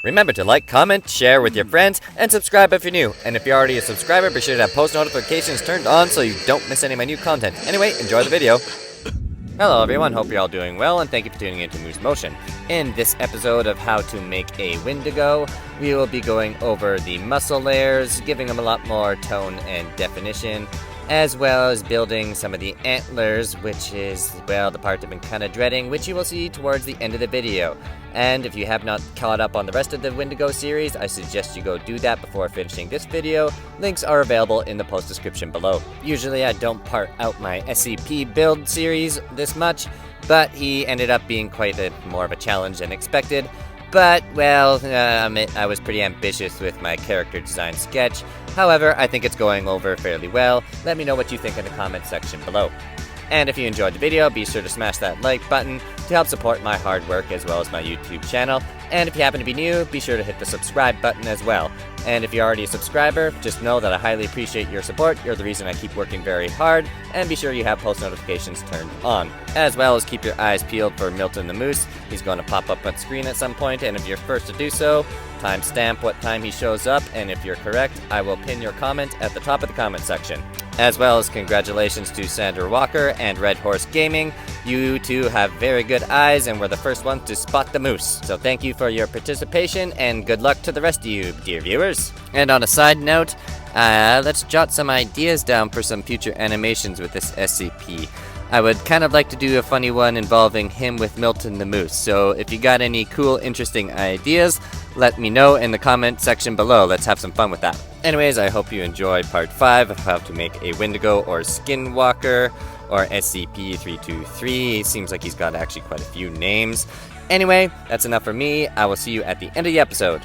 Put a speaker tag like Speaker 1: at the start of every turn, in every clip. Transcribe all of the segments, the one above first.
Speaker 1: Remember to like, comment, share with your friends, and subscribe if you're new. And if you're already a subscriber, be sure to have post notifications turned on so you don't miss any of my new content. Anyway, enjoy the video. Hello everyone, hope you're all doing well, and thank you for tuning in to Moose Motion. In this episode of How to Make a Wendigo, we will be going over the muscle layers, giving them a lot more tone and definition, as well as building some of the antlers, which is, well, the part I've been kind of dreading, which you will see towards the end of the video. And if you have not caught up on the rest of the Wendigo series, I suggest you go do that before finishing this video. Links are available in the post description below. Usually I don't part out my SCP build series this much, but he ended up being quite more of a challenge than expected. But, well, I was pretty ambitious with my character design sketch. However, I think it's going over fairly well. Let me know what you think in the comment section below. And if you enjoyed the video, be sure to smash that like button to help support my hard work as well as my YouTube channel. And if you happen to be new, be sure to hit the subscribe button as well. And if you're already a subscriber, just know that I highly appreciate your support. You're the reason I keep working very hard. And be sure you have post notifications turned on. As well as keep your eyes peeled for Milton the Moose. He's going to pop up on screen at some point, and if you're first to do so, timestamp what time he shows up, and if you're correct, I will pin your comment at the top of the comment section. As well as congratulations to Sandra Walker and Red Horse Gaming. You two have very good eyes and were the first ones to spot the moose. So thank you for your participation and good luck to the rest of you, dear viewers. And on a side note, let's jot some ideas down for some future animations with this SCP. I would kind of like to do a funny one involving him with Milton the Moose. So if you got any cool, interesting ideas, let me know in the comment section below. Let's have some fun with that. Anyways, I hope you enjoyed part 5 of how to make a Wendigo or Skinwalker or SCP-323. It seems like he's got actually quite a few names. Anyway, that's enough for me. I will see you at the end of the episode.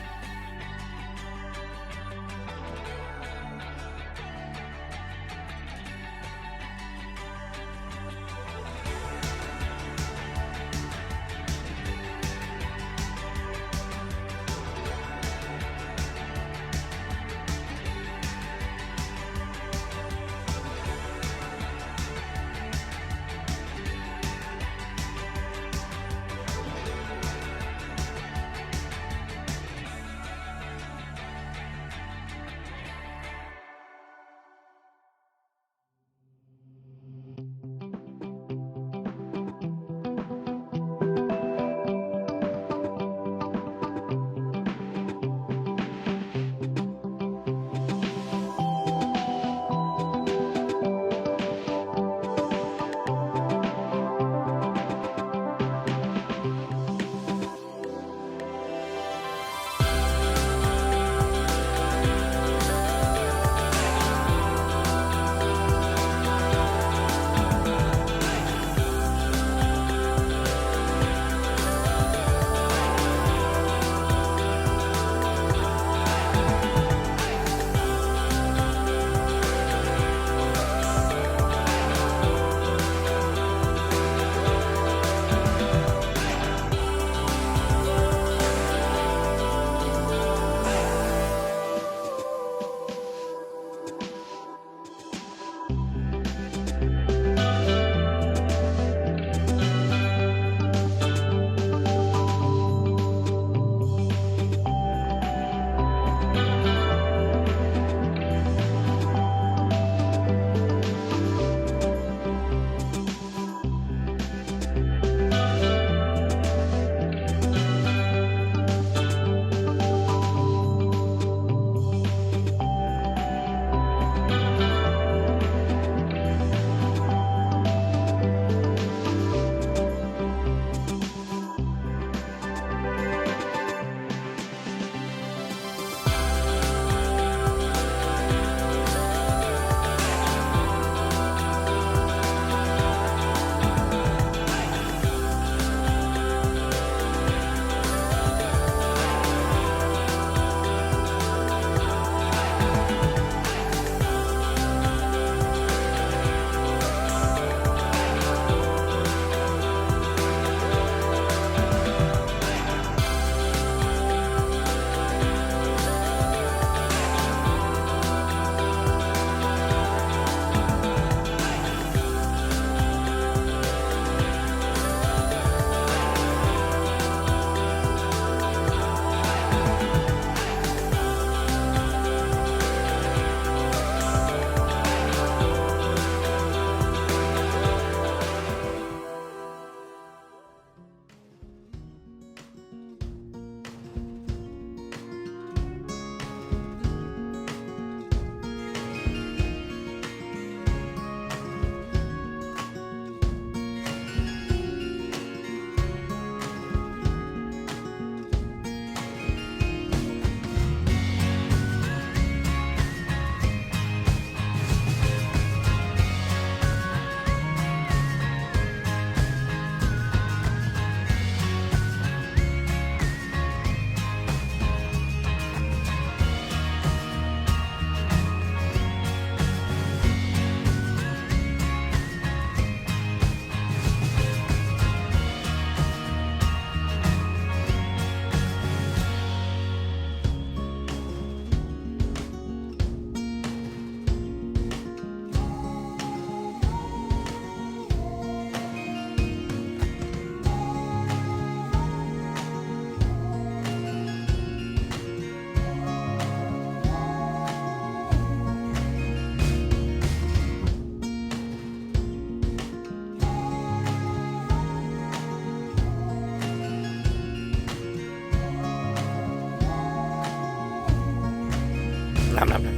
Speaker 1: nom, nom, nom.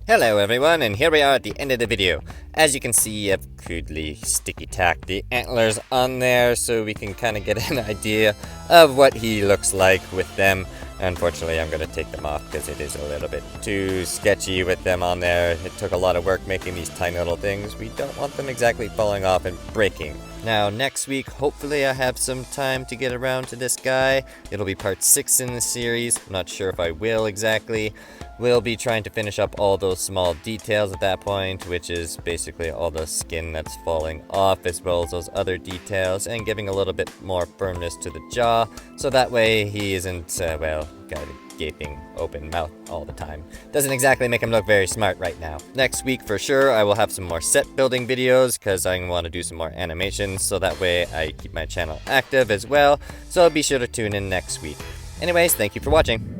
Speaker 1: Hello everyone, and here we are at the end of the video. As you can see, I've crudely sticky tacked the antlers on there so we can kind of get an idea of what he looks like with them. Unfortunately, I'm going to take them off because it is a little bit too sketchy with them on there. It took a lot of work making these tiny little things. We don't want them exactly falling off and breaking. Now, next week, hopefully I have some time to get around to this guy. It'll be part 6 in the series. I'm not sure if I will exactly. We'll be trying to finish up all those small details at that point, which is basically all the skin that's falling off, as well as those other details, and giving a little bit more firmness to the jaw, so that way he isn't, got a gaping open mouth all the time. Doesn't exactly make him look very smart right now. Next week, for sure, I will have some more set building videos, because I want to do some more animations, so that way I keep my channel active as well, so be sure to tune in next week. Anyways, thank you for watching.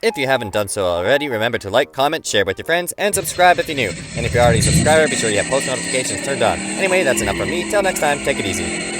Speaker 1: If you haven't done so already, remember to like, comment, share with your friends, and subscribe if you're new. And if you're already a subscriber, be sure you have post notifications turned on. Anyway, that's enough from me. Till next time, take it easy.